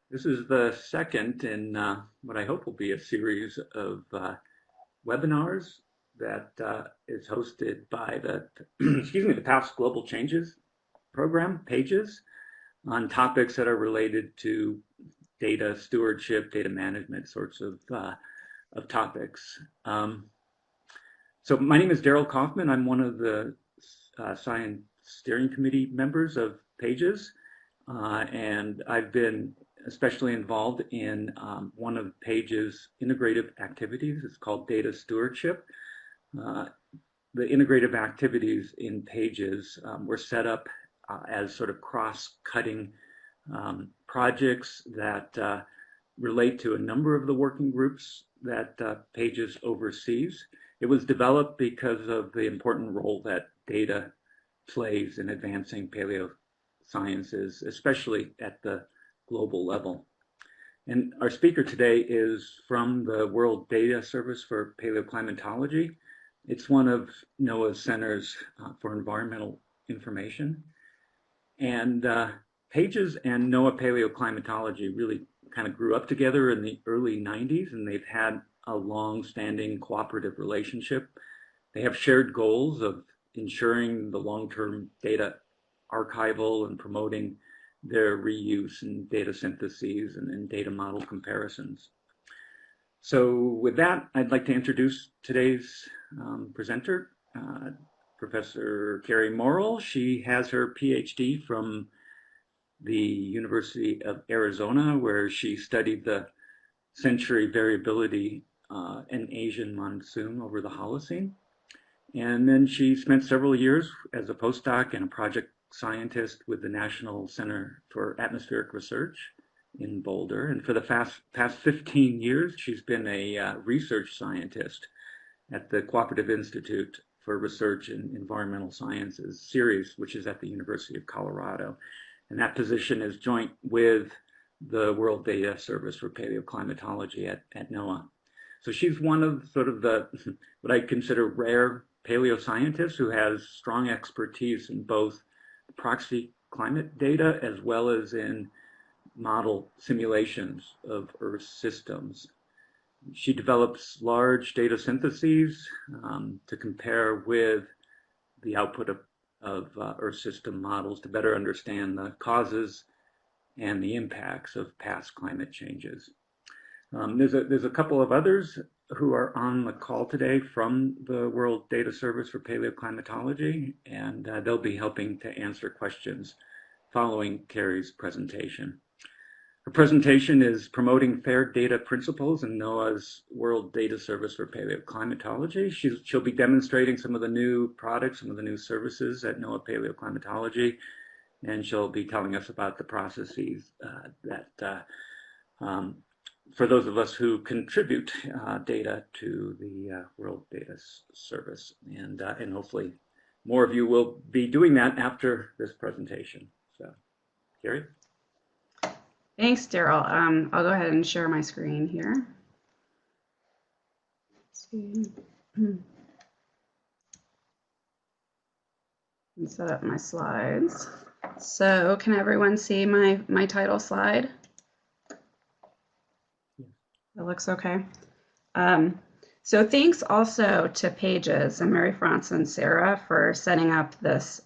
This is the second in what I hope will be a series of webinars that is hosted by the, the PastGlobalChanges program pages on topics that are related to data stewardship, data management sorts of topics. So my name is Daryl Kaufman. I'm one of the Science Steering Committee members of Pages, and I've been especially involved in one of Page's integrative activities. It's called data stewardship. The integrative activities in Pages were set up as sort of cross-cutting projects that relate to a number of the working groups that Pages oversees. It was developed because of the important role that data plays in advancing paleosciences, especially at the global level. And our speaker today is from the World Data Service for Paleoclimatology. It's one of NOAA's centers for environmental information. And Pages and NOAA Paleoclimatology really kind of grew up together in the early 90s, and they've had a long-standing cooperative relationship. They have shared goals of ensuring the long-term data archival and promoting their reuse and data syntheses and data model comparisons. So with that, I'd like to introduce today's presenter, Professor Carrie Morrill. She has her PhD from the University of Arizona, where she studied the sensory variability in Asian monsoon over the Holocene. And then she spent several years as a postdoc and a project scientist with the National Center for Atmospheric Research in Boulder. And for the past 15 years, she's been a research scientist at the Cooperative Institute for Research in Environmental Sciences series, which is at the University of Colorado. And that position is joint with the World Data Service for Paleoclimatology at NOAA. So she's one of sort of the, what I consider rare paleoscientists who has strong expertise in both proxy climate data as well as in model simulations of Earth systems. She develops large data syntheses to compare with the output of Earth system models to better understand the causes and the impacts of past climate changes. There's a couple of others who are on the call today from the World Data Service for Paleoclimatology, and they'll be helping to answer questions following Carrie's presentation. Her presentation is Promoting Fair Data Principles in NOAA's World Data Service for Paleoclimatology. She'll be demonstrating some of the new products, some of the new services at NOAA Paleoclimatology, and she'll be telling us about the processes that for those of us who contribute data to the World Data Service. And hopefully more of you will be doing that after this presentation. So, Carrie? Thanks, Daryl. I'll go ahead and share my screen here. Let's see. And set up my slides. So can everyone see my title slide? That looks okay. So thanks also to Pages and Mary France and Sarah for setting up this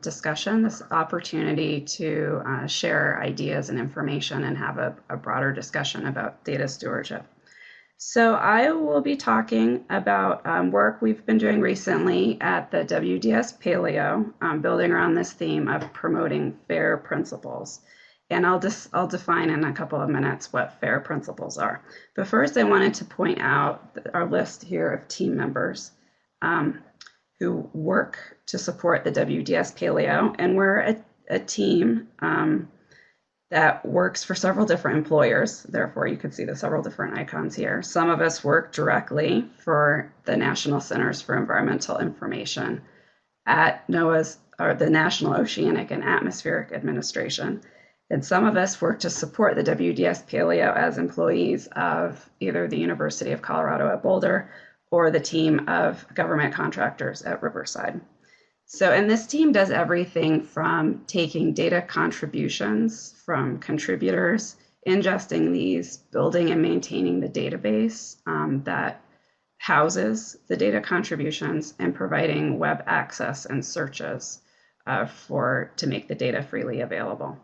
discussion, this opportunity to share ideas and information and have a broader discussion about data stewardship. So I will be talking about work we've been doing recently at the WDS Paleo, building around this theme of promoting FAIR principles. And I'll define in a couple of minutes what FAIR principles are. But first, I wanted to point out our list here of team members who work to support the WDS Paleo. And we're a team that works for several different employers. Therefore, you can see the several different icons here. Some of us work directly for the National Centers for Environmental Information at NOAA's, or the National Oceanic and Atmospheric Administration. And some of us work to support the WDS Paleo as employees of either the University of Colorado at Boulder or the team of government contractors at Riverside. So, and this team does everything from taking data contributions from contributors ingesting these, building and maintaining the database that houses the data contributions, and providing web access and searches to make the data freely available.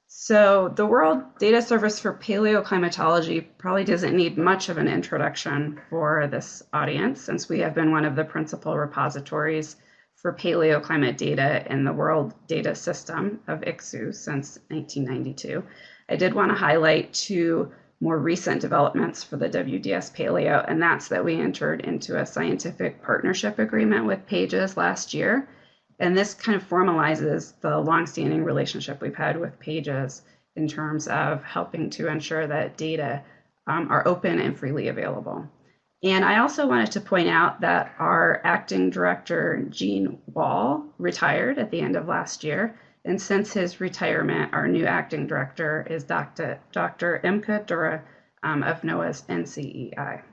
So the World Data Service for Paleoclimatology probably doesn't need much of an introduction for this audience, since we have been one of the principal repositories for paleoclimate data in the World Data System of ICSU since 1992. I did want to highlight two more recent developments for the WDS Paleo, and that's that we entered into a scientific partnership agreement with Pages last year. And this kind of formalizes the longstanding relationship we've had with Pages in terms of helping to ensure that data are open and freely available. And I also wanted to point out that our acting director, Gene Wall, retired at the end of last year. And since his retirement, our new acting director is Dr. Imke Dura of NOAA's NCEI.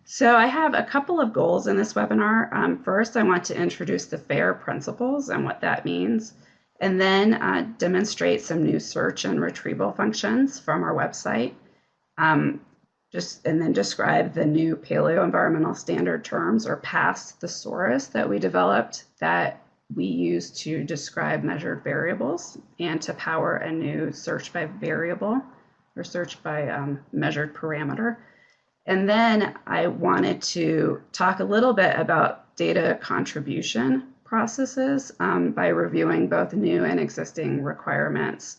So I have a couple of goals in this webinar. First, I want to introduce the FAIR principles and what that means, and then demonstrate some new search and retrieval functions from our website, and then describe the new Paleo Environmental Standard terms, or PAST Thesaurus, that we developed that we use to describe measured variables and to power a new search by variable, or search by measured parameter. And then I wanted to talk a little bit about data contribution processes by reviewing both new and existing requirements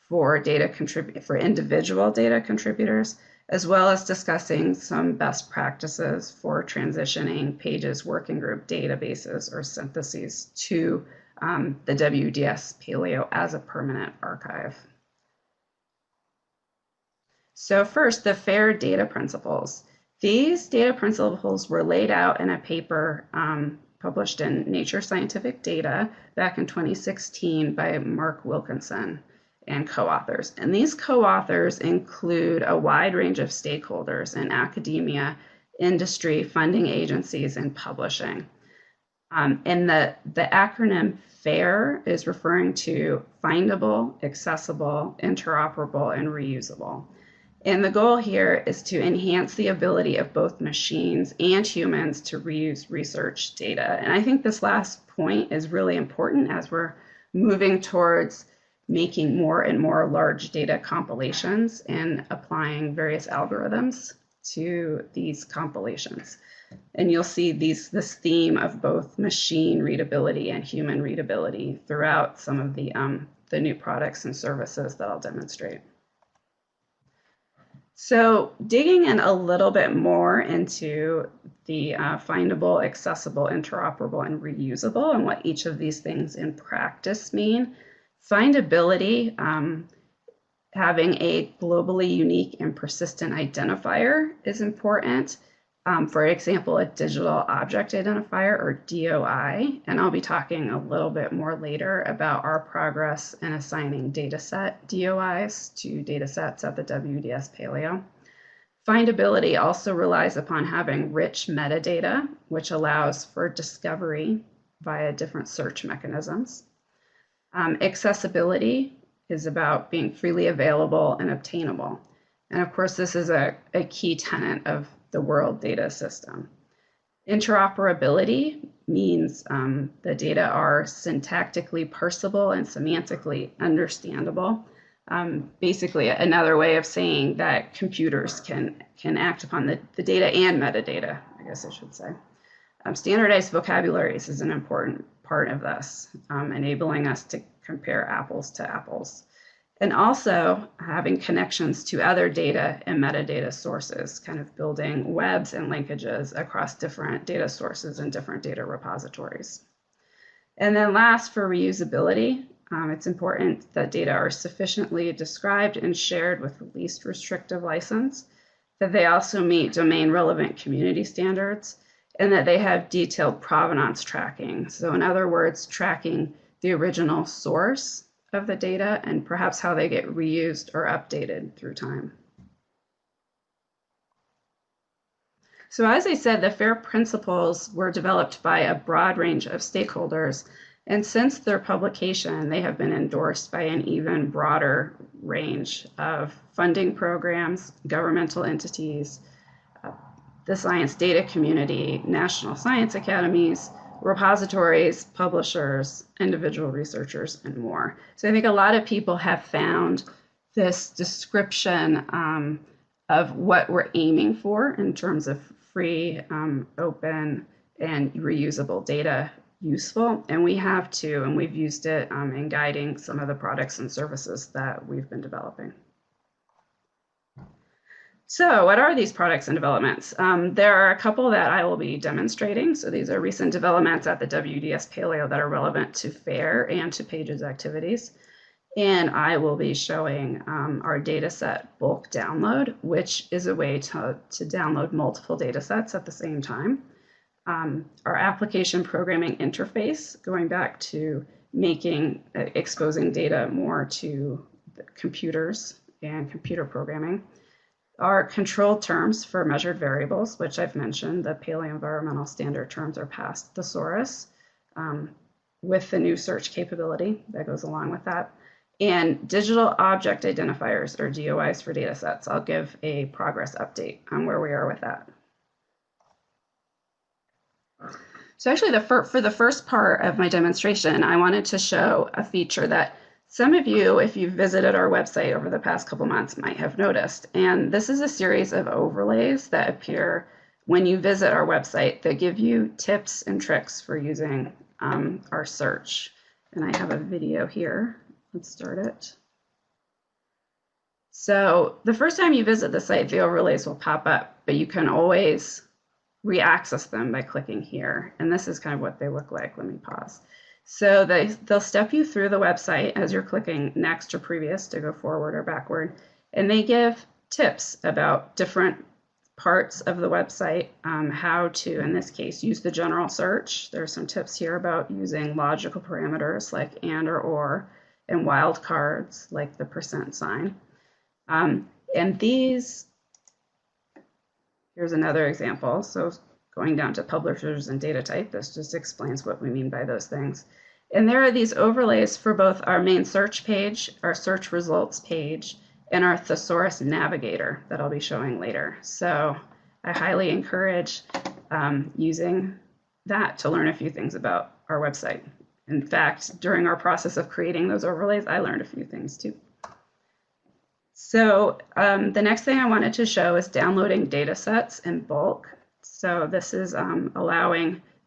for individual data contributors, as well as discussing some best practices for transitioning Pages working group databases or syntheses to the WDS Paleo as a permanent archive. So first, the FAIR data principles. These data principles were laid out in a paper published in Nature Scientific Data back in 2016 by Mark Wilkinson and co-authors. And these co-authors include a wide range of stakeholders in academia, industry, funding agencies, and publishing. And the acronym FAIR is referring to findable, accessible, interoperable, and reusable. And the goal here is to enhance the ability of both machines and humans to reuse research data. And I think this last point is really important as we're moving towards making more and more large data compilations and applying various algorithms to these compilations. And you'll see this theme of both machine readability and human readability throughout some of the new products and services that I'll demonstrate. So digging in a little bit more into the findable, accessible, interoperable, and reusable, and what each of these things in practice mean. Findability, having a globally unique and persistent identifier is important. For example, a digital object identifier, or DOI, and I'll be talking a little bit more later about our progress in assigning dataset DOIs to datasets at the WDS Paleo. Findability also relies upon having rich metadata, which allows for discovery via different search mechanisms. Accessibility is about being freely available and obtainable. And of course, this is a key tenet of the World Data System. Interoperability means the data are syntactically parsable and semantically understandable. Basically, another way of saying that computers can act upon the data and metadata, I guess I should say. Standardized vocabularies is an important part of this, enabling us to compare apples to apples. And also having connections to other data and metadata sources, kind of building webs and linkages across different data sources and different data repositories. And then last, for reusability, it's important that data are sufficiently described and shared with the least restrictive license, that they also meet domain relevant community standards, and that they have detailed provenance tracking. So in other words, tracking the original source of the data and perhaps how they get reused or updated through time. So as I said, the FAIR principles were developed by a broad range of stakeholders, And since their publication, they have been endorsed by an even broader range of funding programs, governmental entities, the science data community, national science academies, repositories, publishers, individual researchers, and more. So I think a lot of people have found this description of what we're aiming for in terms of free, open, and reusable data useful. And we have too, and we've used it in guiding some of the products and services that we've been developing. So what are these products and developments? There are a couple that I will be demonstrating. So these are recent developments at the WDS Paleo that are relevant to FAIR and to Pages activities. And I will be showing our dataset bulk download, which is a way to download multiple datasets at the same time. Our application programming interface, going back to exposing data more to computers and computer programming. Our control terms for measured variables, which I've mentioned, the Paleo environmental standard terms are past Thesaurus with the new search capability that goes along with that. And digital object identifiers, or DOIs, for data sets. I'll give a progress update on where we are with that. So actually, for the first part of my demonstration, I wanted to show a feature that some of you, if you've visited our website over the past couple months, might have noticed. And this is a series of overlays that appear when you visit our website that give you tips and tricks for using our search. And I have a video here. Let's start it. So the first time you visit the site, the overlays will pop up, but you can always re-access them by clicking here. And this is kind of what they look like. Let me pause. So they'll step you through the website as you're clicking next or previous to go forward or backward. And they give tips about different parts of the website, how to, in this case, use the general search. There are some tips here about using logical parameters like and or, and wildcards like the %sign. And these, here's another example. So going down to publishers and data type, this just explains what we mean by those things. And there are these overlays for both our main search page, our search results page, and our Thesaurus Navigator that I'll be showing later. So I highly encourage using that to learn a few things about our website. In fact, during our process of creating those overlays, I learned a few things too. So the next thing I wanted to show is downloading data sets in bulk. So this is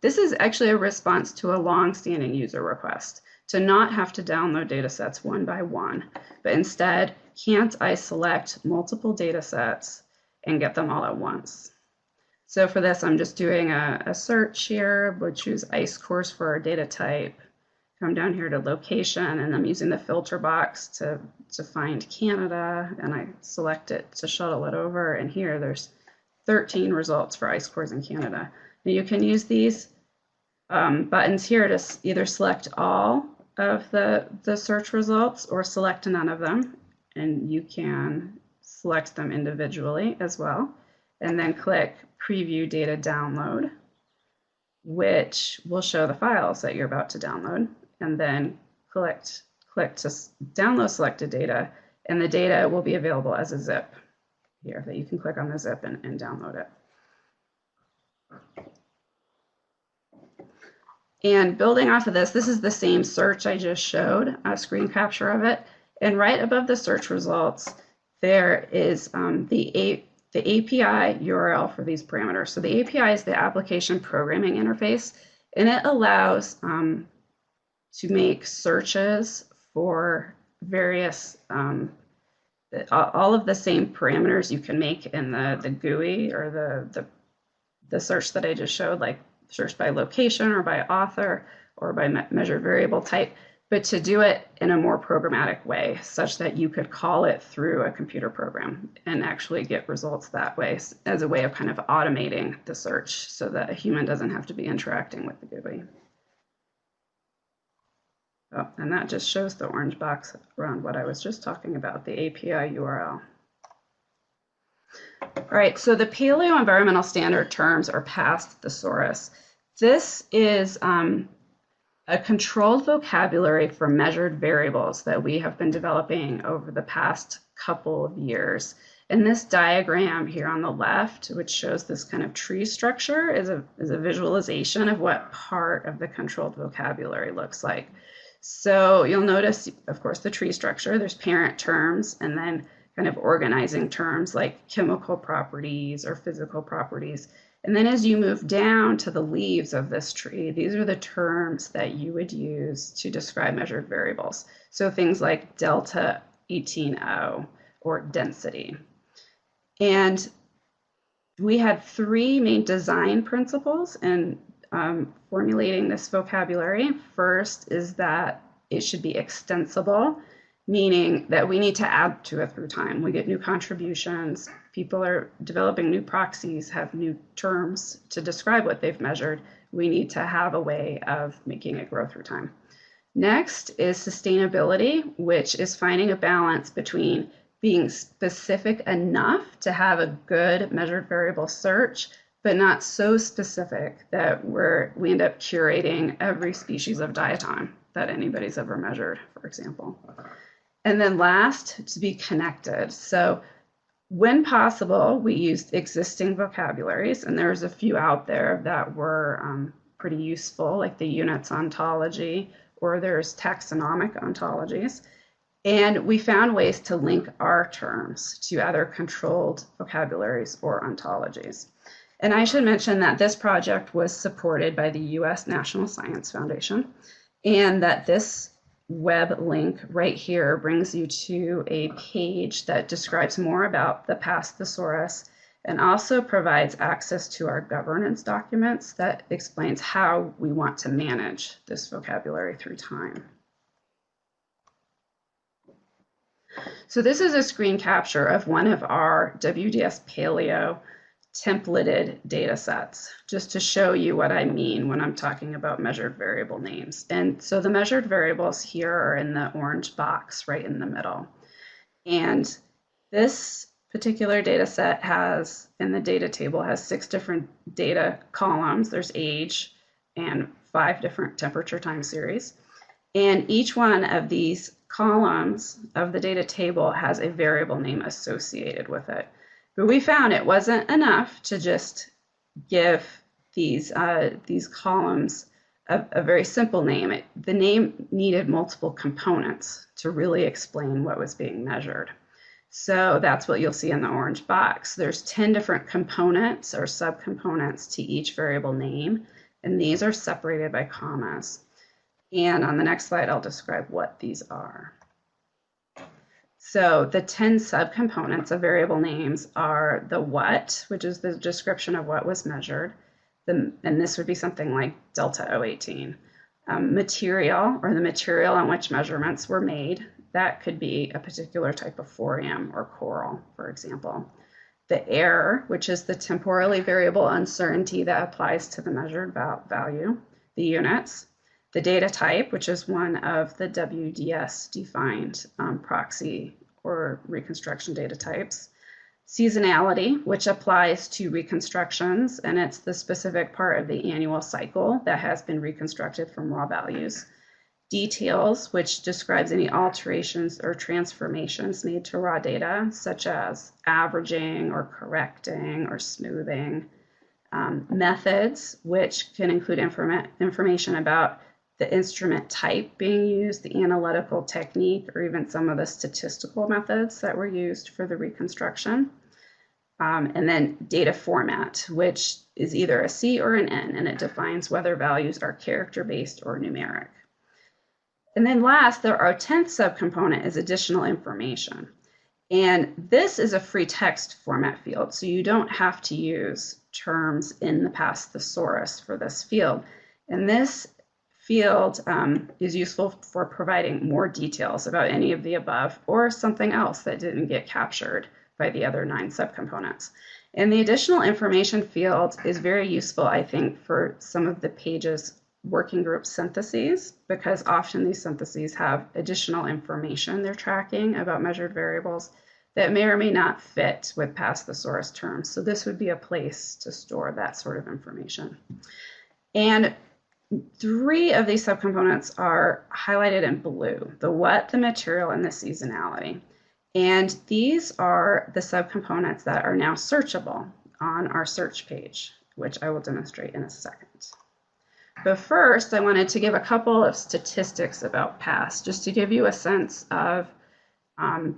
this is actually a response to a long-standing user request to not have to download data sets one by one, but instead, can't I select multiple data sets and get them all at once? So for this, I'm just doing a search here. We'll choose ice course for our data type. Come down here to location, and I'm using the filter box to find Canada, and I select it to shuttle it over. And here there's 13 results for ice cores in Canada. Now you can use these buttons here to either select all of the search results or select none of them, and you can select them individually as well, and then click Preview Data Download, which will show the files that you're about to download, and then click to download selected data, and the data will be available as a zip here that you can click on the zip and download it. And building off of this is the same search I just showed, a screen capture of it. And right above the search results, there is the API URL for these parameters. So the API is the application programming interface, and it allows to make searches for various, all of the same parameters you can make in the GUI or the search that I just showed, like search by location or by author or by measured variable type, but to do it in a more programmatic way such that you could call it through a computer program and actually get results that way as a way of kind of automating the search so that a human doesn't have to be interacting with the GUI. Oh, and that just shows the orange box around what I was just talking about, the API URL. All right, so the Paleo environmental standard terms are past Thesaurus. This is a controlled vocabulary for measured variables that we have been developing over the past couple of years. And this diagram here on the left, which shows this kind of tree structure, is a visualization of what part of the controlled vocabulary looks like. So you'll notice, of course, the tree structure. There's parent terms and then kind of organizing terms like chemical properties or physical properties. And then as you move down to the leaves of this tree, these are the terms that you would use to describe measured variables. So things like delta 18O or density. And we had three main design principles in formulating this vocabulary. First is that it should be extensible, meaning that we need to add to it through time. We get new contributions, people are developing new proxies, have new terms to describe what they've measured. We need to have a way of making it grow through time. Next is sustainability, which is finding a balance between being specific enough to have a good measured variable search, but not so specific that we end up curating every species of diatom that anybody's ever measured, for example. And then last, to be connected. So when possible, we used existing vocabularies, and there's a few out there that were pretty useful, like the units ontology, or there's taxonomic ontologies. And we found ways to link our terms to other controlled vocabularies or ontologies. And I should mention that this project was supported by the US National Science Foundation, and that this web link right here brings you to a page that describes more about the past thesaurus and also provides access to our governance documents that explains how we want to manage this vocabulary through time. So this is a screen capture of one of our WDS Paleo templated data sets, just to show you what I mean when I'm talking about measured variable names. And so the measured variables here are in the orange box right in the middle. And this particular data set has, in the data table, has 6 different data columns. There's age and 5 different temperature time series. And each one of these columns of the data table has a variable name associated with it. But we found it wasn't enough to just give these columns a very simple name. The name needed multiple components to really explain what was being measured. So that's what you'll see in the orange box. There's 10 different components or subcomponents to each variable name, and these are separated by commas. And on the next slide, I'll describe what these are. So the 10 subcomponents of variable names are the what, which is the description of what was measured, and this would be something like delta 018. Material, or the material on which measurements were made. That could be a particular type of thorium or coral, for example. The error, which is the temporally variable uncertainty that applies to the measured value. The units. The data type, which is one of the WDS defined proxy or reconstruction data types. Seasonality, which applies to reconstructions, and it's the specific part of the annual cycle that has been reconstructed from raw values. Details, which describes any alterations or transformations made to raw data, such as averaging or correcting or smoothing. Methods, which can include information about the instrument type being used, the analytical technique, or even some of the statistical methods that were used for the reconstruction. And then data format, which is either a C or an N, and it defines whether values are character-based or numeric. And then last, our 10th subcomponent is additional information. And this is a free text format field, so you don't have to use terms in the past thesaurus for this field. And this field is useful for providing more details about any of the above or something else that didn't get captured by the other 9 subcomponents. And the additional information field is very useful, I think, for some of the pages working group syntheses, because often these syntheses have additional information they're tracking about measured variables that may or may not fit with past thesaurus terms. So this would be a place to store that sort of information. And 3 of these subcomponents are highlighted in blue: the what, the material, and the seasonality. And these are the subcomponents that are now searchable on our search page, which I will demonstrate in a second. But first, I wanted to give a couple of statistics about PAST, just to give you a sense of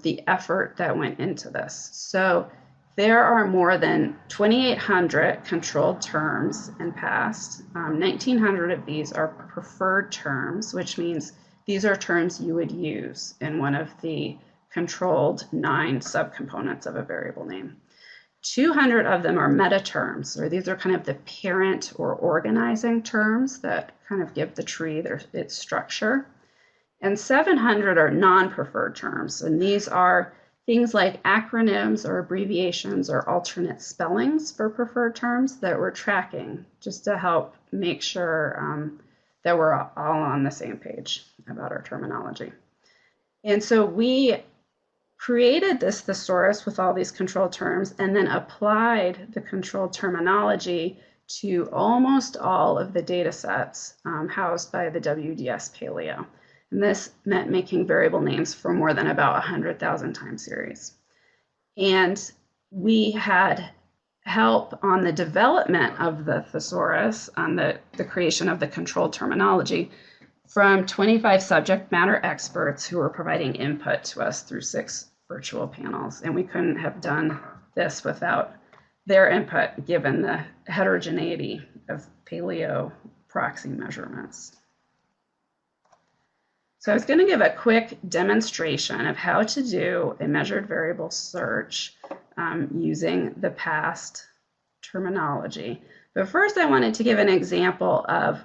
the effort that went into this. So there are more than 2,800 controlled terms in PAST. 1,900 of these are preferred terms, which means these are terms you would use in one of the controlled 9 subcomponents of a variable name. 200 of them are meta terms, or these are kind of the parent or organizing terms that kind of give the tree its structure. And 700 are non-preferred terms, and these are things like acronyms or abbreviations or alternate spellings for preferred terms that we're tracking just to help make sure that we're all on the same page about our terminology. And so we created this thesaurus with all these controlled terms and then applied the controlled terminology to almost all of the data sets housed by the WDS Paleo. And this meant making variable names for more than about 100,000 time series. And we had help on the development of the thesaurus, on the creation of the controlled terminology, from 25 subject matter experts who were providing input to us through 6 virtual panels. And we couldn't have done this without their input, given the heterogeneity of paleo proxy measurements. So I was going to give a quick demonstration of how to do a measured variable search using the PAST terminology. But first, I wanted to give an example of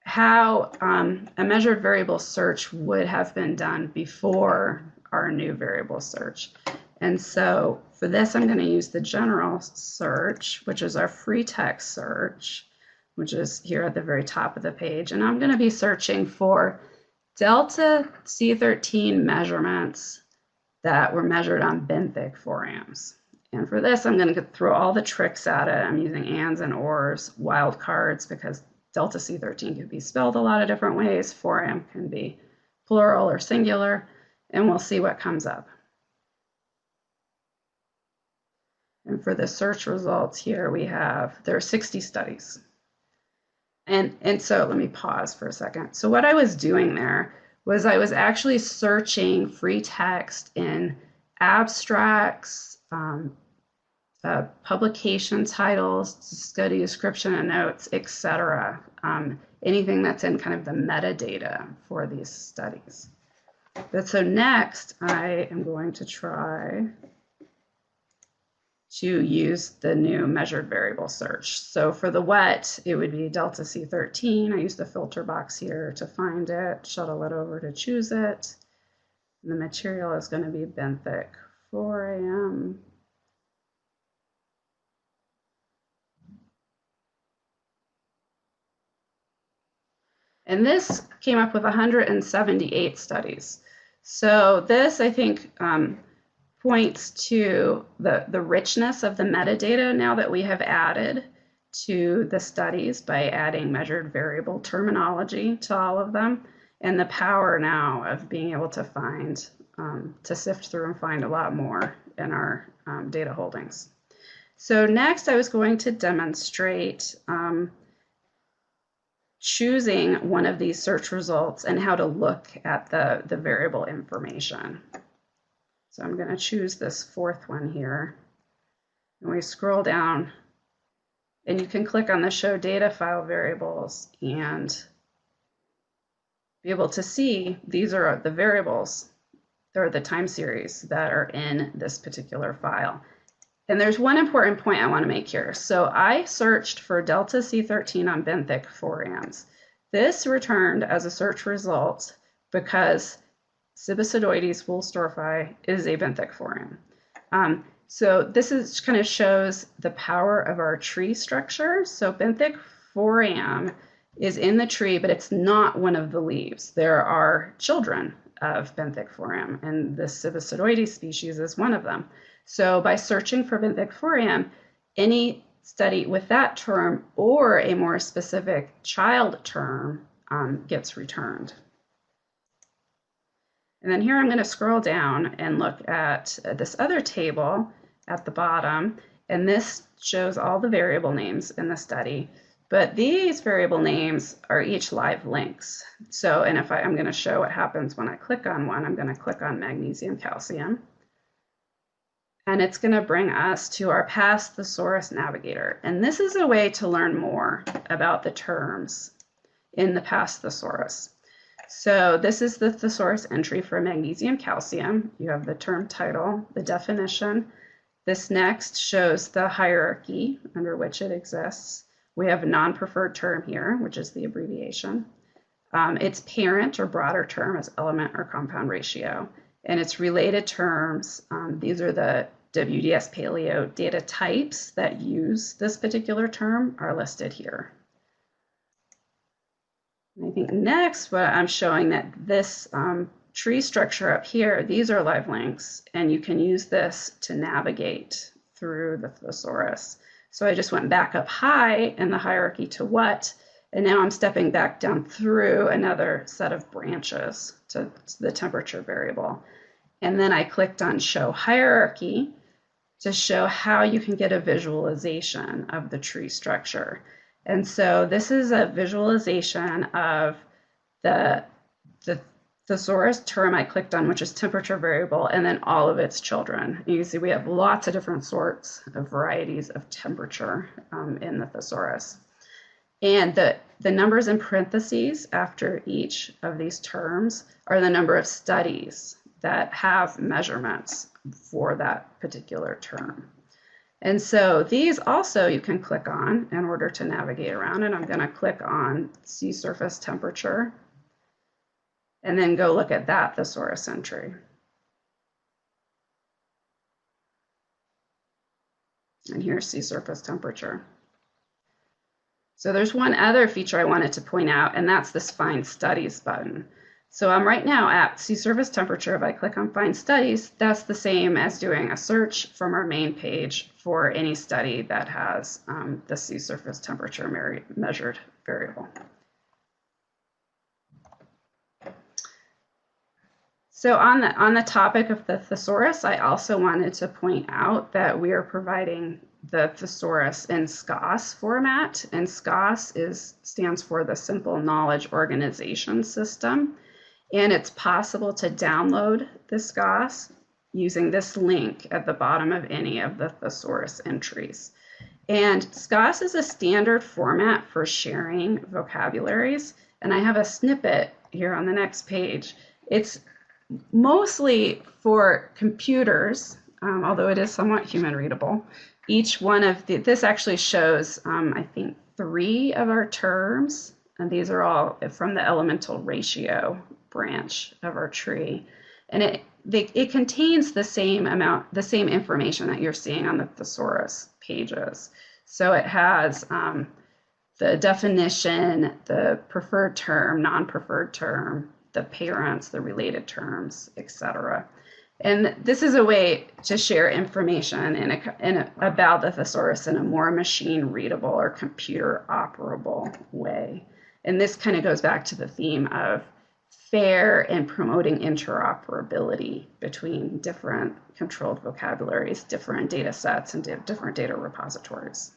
how a measured variable search would have been done before our new variable search. And so for this, I'm going to use the general search, which is our free text search, which is here at the very top of the page. And I'm going to be searching for delta C13 measurements that were measured on benthic forams. And for this, I'm going to throw all the tricks at it. I'm using ands and ors, wildcards, because delta C13 can be spelled a lot of different ways. Foram can be plural or singular, and we'll see what comes up. And for the search results here, there are 60 studies. And so let me pause for a second. So what I was doing there was I was actually searching free text in abstracts, publication titles, study description and notes, etc. Anything that's in kind of the metadata for these studies. But so next, I am going to try to use the new measured variable search. So for the what, it would be delta C13. I use the filter box here to find it, shuttle it over to choose it. And the material is going to be benthic 4am. And this came up with 178 studies. So this, I think, points to the richness of the metadata now that we have added to the studies by adding measured variable terminology to all of them, and the power now of being able to find, to sift through and find a lot more in our data holdings. So next I was going to demonstrate choosing one of these search results and how to look at the variable information. So I'm going to choose this 4th one here. And we scroll down, and you can click on the Show Data File Variables and be able to see these are the variables. They're the time series that are in this particular file. And there's one important point I want to make here. So I searched for delta C13 on benthic forams. This returned as a search result because Cibicidoides woolstorfi is a benthic foram. So this kind of shows the power of our tree structure. So benthic foram is in the tree, but it's not one of the leaves. There are children of benthic foram, and the Cibicidoides species is one of them. So by searching for benthic foram, any study with that term or a more specific child term gets returned. And then here I'm going to scroll down and look at this other table at the bottom, and this shows all the variable names in the study. But these variable names are each live links. So, and if I'm going to show what happens when I click on one, I'm going to click on magnesium, calcium. And it's going to bring us to our past Thesaurus Navigator. And this is a way to learn more about the terms in the past thesaurus. So this is the thesaurus entry for magnesium, calcium. You have the term title, the definition. This next shows the hierarchy under which it exists. We have a non-preferred term here, which is the abbreviation. Its parent or broader term is element or compound ratio. And its related terms, these are the WDS Paleo data types that use this particular term are listed here. I think next, what I'm showing that this tree structure up here, these are live links, and you can use this to navigate through the thesaurus. So I just went back up high in the hierarchy to what, and now I'm stepping back down through another set of branches to the temperature variable. And then I clicked on Show Hierarchy to show how you can get a visualization of the tree structure. And so this is a visualization of the thesaurus term I clicked on, which is temperature variable, and then all of its children. You can see we have lots of different sorts of varieties of temperature in the thesaurus. And the numbers in parentheses after each of these terms are the number of studies that have measurements for that particular term. And so these also you can click on in order to navigate around, and I'm going to click on sea surface temperature and then go look at that thesaurus entry. And here's sea surface temperature. So there's one other feature I wanted to point out, and that's this Find Studies button. So I'm right now at sea surface temperature. If I click on Find Studies, that's the same as doing a search from our main page for any study that has the sea surface temperature measured variable. So on the topic of the thesaurus, I also wanted to point out that we are providing the thesaurus in Scouse format, and Scouse stands for the Simple Knowledge Organization System, and it's possible to download the Scouse using this link at the bottom of any of the thesaurus entries. And Scouse is a standard format for sharing vocabularies, and I have a snippet here on the next page. It's mostly for computers, although it is somewhat human readable. Each one of this actually shows, I think, 3 of our terms, and these are all from the elemental ratio branch of our tree. And it contains the same information that you're seeing on the thesaurus pages. So it has the definition, the preferred term, non-preferred term, the parents, the related terms, etc. And this is a way to share information about the thesaurus in a more machine readable or computer operable way. And this kind of goes back to the theme of fair and promoting interoperability between different controlled vocabularies, different data sets, and different data repositories.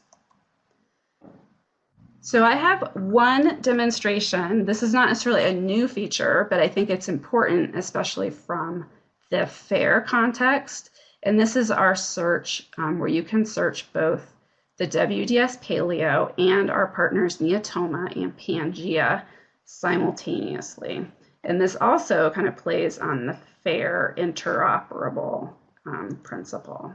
So I have one demonstration. This is not necessarily a new feature, but I think it's important, especially from the FAIR context. And this is our search where you can search both the WDS Paleo and our partners Neotoma and Pangea simultaneously. And this also kind of plays on the FAIR interoperable principle.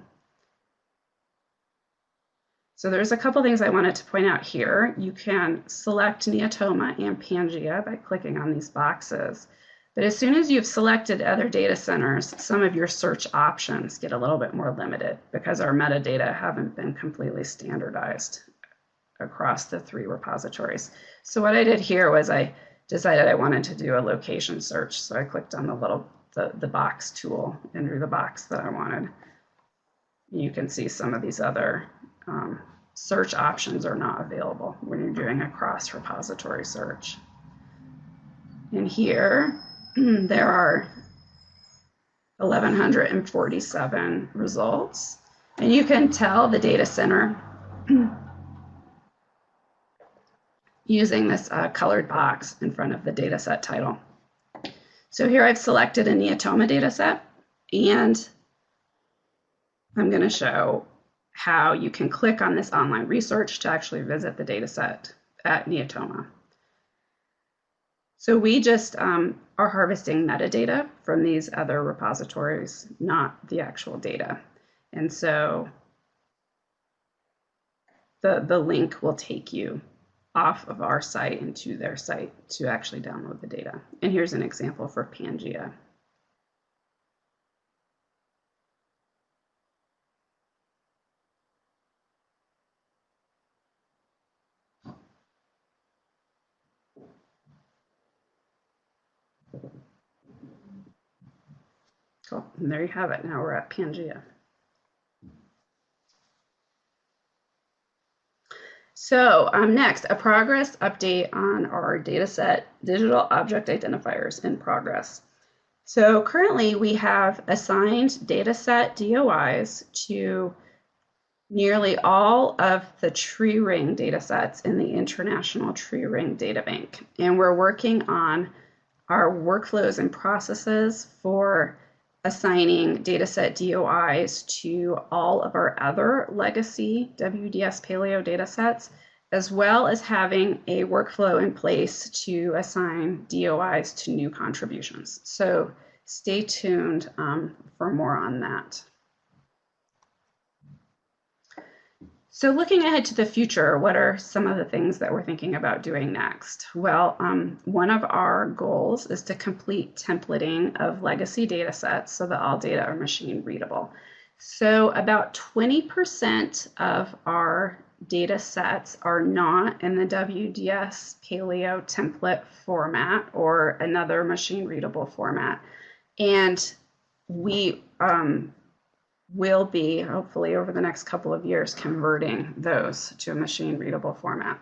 So there's a couple things I wanted to point out here. You can select Neotoma and Pangea by clicking on these boxes. But as soon as you've selected other data centers, some of your search options get a little bit more limited because our metadata haven't been completely standardized across the 3 repositories. So what I did here was I decided I wanted to do a location search. So I clicked on the box tool and drew the box that I wanted. You can see some of these other search options are not available when you're doing a cross-repository search. And here, there are 1,147 results. And you can tell the data center using this colored box in front of the dataset title. So here I've selected a Neotoma dataset, and I'm going to show how you can click on this online research to actually visit the dataset at Neotoma. So we just are harvesting metadata from these other repositories, not the actual data. And so the link will take you off of our site and to their site to actually download the data. And here's an example for Pangea. Cool, and there you have it. Now we're at Pangea. So next, a progress update on our dataset digital object identifiers in progress. So currently we have assigned dataset DOIs to nearly all of the tree ring datasets in the International Tree Ring Databank. And we're working on our workflows and processes for assigning dataset DOIs to all of our other legacy WDS Paleo datasets, as well as having a workflow in place to assign DOIs to new contributions. So stay tuned for more on that. So looking ahead to the future, what are some of the things that we're thinking about doing next? Well, one of our goals is to complete templating of legacy data sets so that all data are machine readable. So about 20% of our data sets are not in the WDS Paleo template format or another machine readable format. And we will be, hopefully over the next couple of years, converting those to a machine readable format.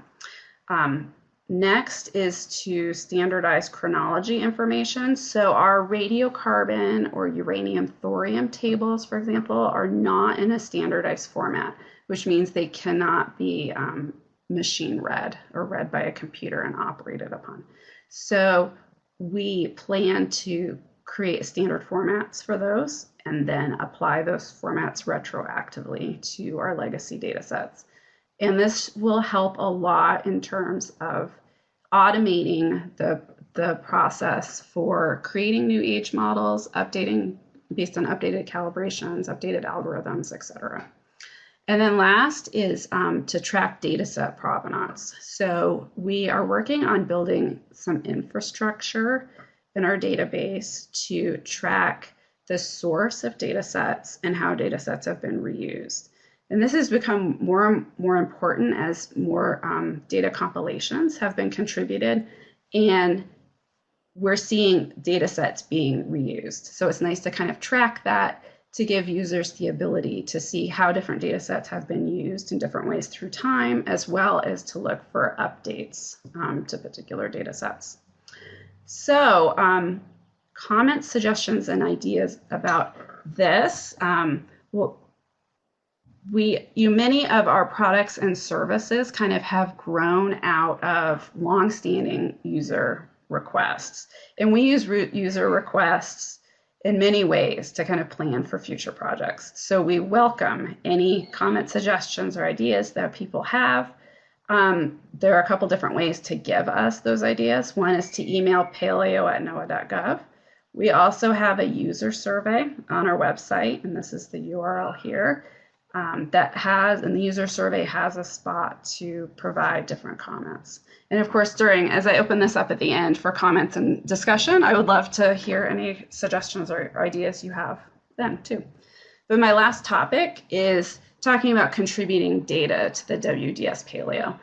Next is to standardize chronology information. So our radiocarbon or uranium thorium tables, for example, are not in a standardized format, which means they cannot be machine read or read by a computer and operated upon. So we plan to create standard formats for those and then apply those formats retroactively to our legacy data sets. And this will help a lot in terms of automating the process for creating new age models, updating based on updated calibrations, updated algorithms, et cetera. And then last is to track data set provenance. So we are working on building some infrastructure in our database to track the source of data sets and how data sets have been reused. And this has become more and more important as more data compilations have been contributed, and we're seeing data sets being reused. So it's nice to kind of track that to give users the ability to see how different data sets have been used in different ways through time, as well as to look for updates to particular data sets. So comments, suggestions, and ideas about this. Many of our products and services kind of have grown out of longstanding user requests. And we use user requests in many ways to kind of plan for future projects. So we welcome any comments, suggestions, or ideas that people have. There are a couple different ways to give us those ideas. One is to email paleo@noaa.gov. We also have a user survey on our website, and this is the URL here, and the user survey has a spot to provide different comments. And of course, as I open this up at the end for comments and discussion, I would love to hear any suggestions or ideas you have then too. But my last topic is talking about contributing data to the WDS Paleo,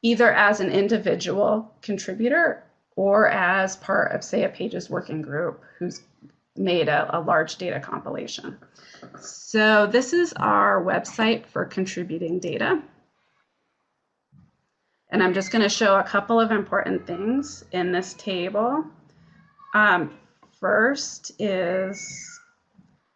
either as an individual contributor or as part of, say, a Pages working group who's made a large data compilation. So this is our website for contributing data. And I'm just going to show a couple of important things in this table. First is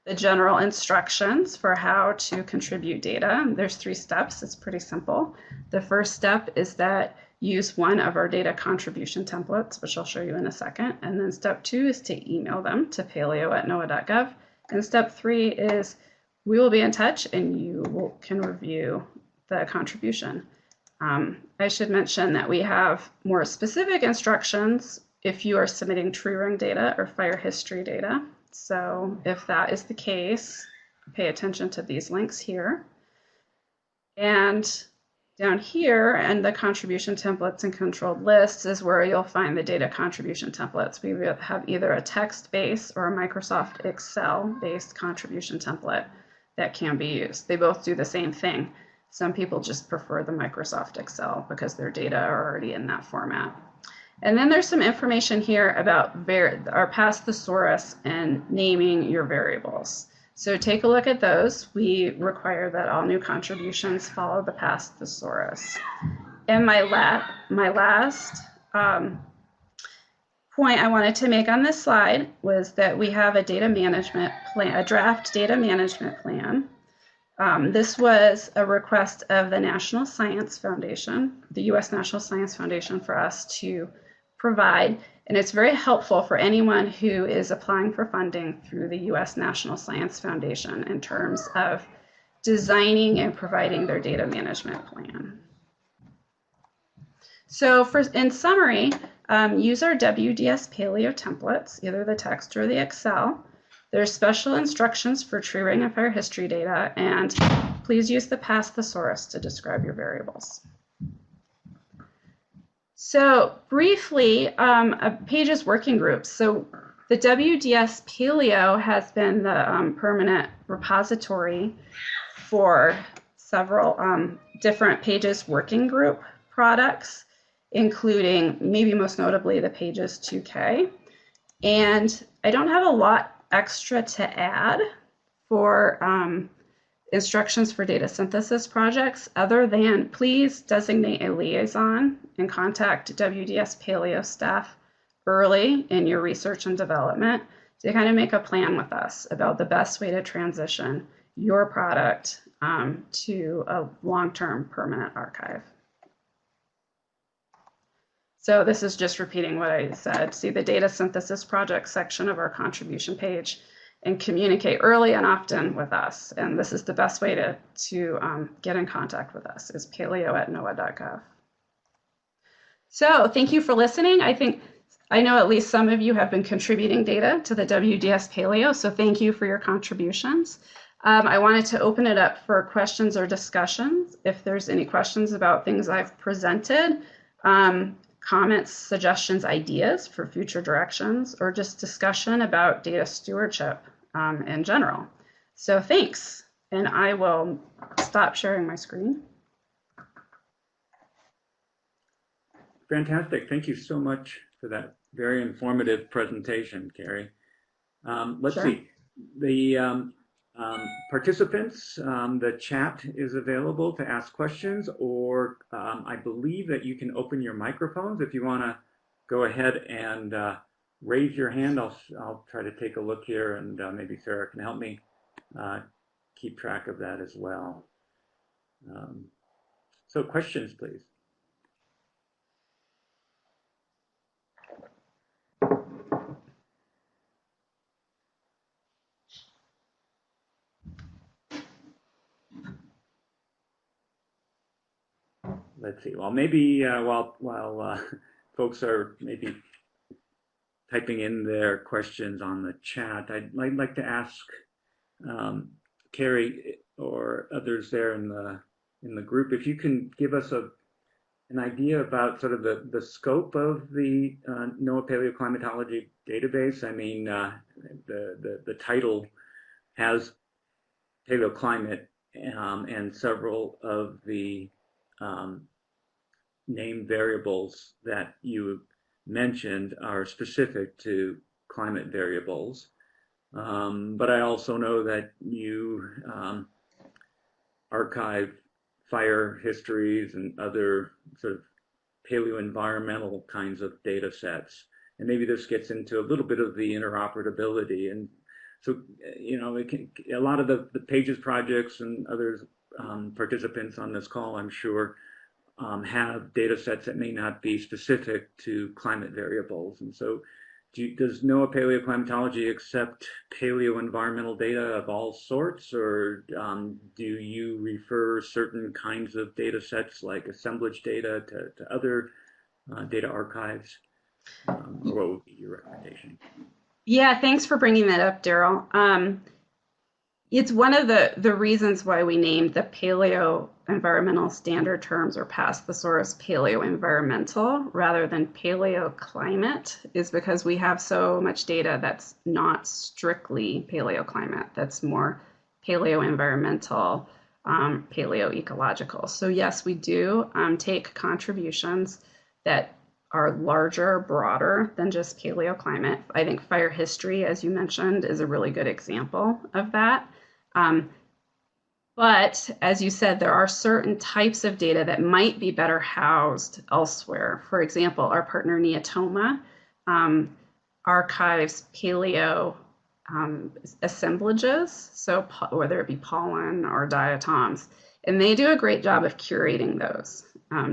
the general instructions for how to contribute data. There's 3 steps. It's pretty simple. The first step is that use one of our data contribution templates, which I'll show you in a second. And then step 2 is to email them to paleo@noaa.gov. And step 3 is we will be in touch and you can review the contribution. I should mention that we have more specific instructions if you are submitting tree ring data or fire history data. So if that is the case, pay attention to these links here. And down here, and the contribution templates and controlled lists is where you'll find the data contribution templates. We have either a text-based or a Microsoft Excel-based contribution template that can be used. They both do the same thing. Some people just prefer the Microsoft Excel because their data are already in that format. And then there's some information here about our past thesaurus and naming your variables. So take a look at those. We require that all new contributions follow the past thesaurus. And my last point I wanted to make on this slide was that we have a data management plan, a draft data management plan. This was a request of the National Science Foundation, the U.S. National Science Foundation, for us to provide, and it's very helpful for anyone who is applying for funding through the U.S. National Science Foundation in terms of designing and providing their data management plan. So in summary, use our WDS Paleo templates, either the text or the Excel. There's special instructions for tree ring and fire history data, and please use the past thesaurus to describe your variables. So briefly, a Pages working groups. So the WDS Paleo has been the permanent repository for several different Pages working group products, including maybe most notably the Pages 2K. And I don't have a lot extra to add for instructions for data synthesis projects, other than please designate a liaison and contact WDS Paleo staff early in your research and development to kind of make a plan with us about the best way to transition your product to a long-term permanent archive. So this is just repeating what I said. See the data synthesis project section of our contribution page and communicate early and often with us. And this is the best way to get in contact with us, is paleo@noaa.gov. So thank you for listening. I know at least some of you have been contributing data to the WDS Paleo, so thank you for your contributions. I wanted to open it up for questions or discussions. If there's any questions about things I've presented, comments, suggestions, ideas for future directions, or just discussion about data stewardship in general. So thanks, and I will stop sharing my screen. Fantastic. Thank you so much for that very informative presentation, Carrie. Let's see. The participants, the chat is available to ask questions, or I believe that you can open your microphones if you want to go ahead and raise your hand. I'll try to take a look here, and maybe Sarah can help me keep track of that as well. So questions, please. Let's see. Well, maybe while folks are maybe typing in their questions on the chat, I'd like to ask Carrie or others there in the group if you can give us an idea about sort of the scope of the NOAA Paleoclimatology database. I mean, the title has paleoclimate, and several of the named variables that you mentioned are specific to climate variables. But I also know that you archive fire histories and other sort of paleoenvironmental kinds of data sets. And maybe this gets into a little bit of the interoperability. And so, a lot of the Pages projects and others, participants on this call, I'm sure, have data sets that may not be specific to climate variables. And so does NOAA Paleoclimatology accept paleoenvironmental data of all sorts, or do you refer certain kinds of data sets like assemblage data to other data archives? Or what would be your recommendation? Yeah, thanks for bringing that up, Daryl. It's one of the reasons why we named the Paleo environmental standard terms or past Thesaurus Paleo environmental rather than paleoclimate, is because we have so much data that's not strictly paleoclimate, that's more paleo environmental, paleo ecological. So yes, we do take contributions that are larger, broader than just paleoclimate. I think fire history, as you mentioned, is a really good example of that. But as you said, there are certain types of data that might be better housed elsewhere. For example, our partner Neotoma archives paleo assemblages, so whether it be pollen or diatoms, and they do a great job of curating those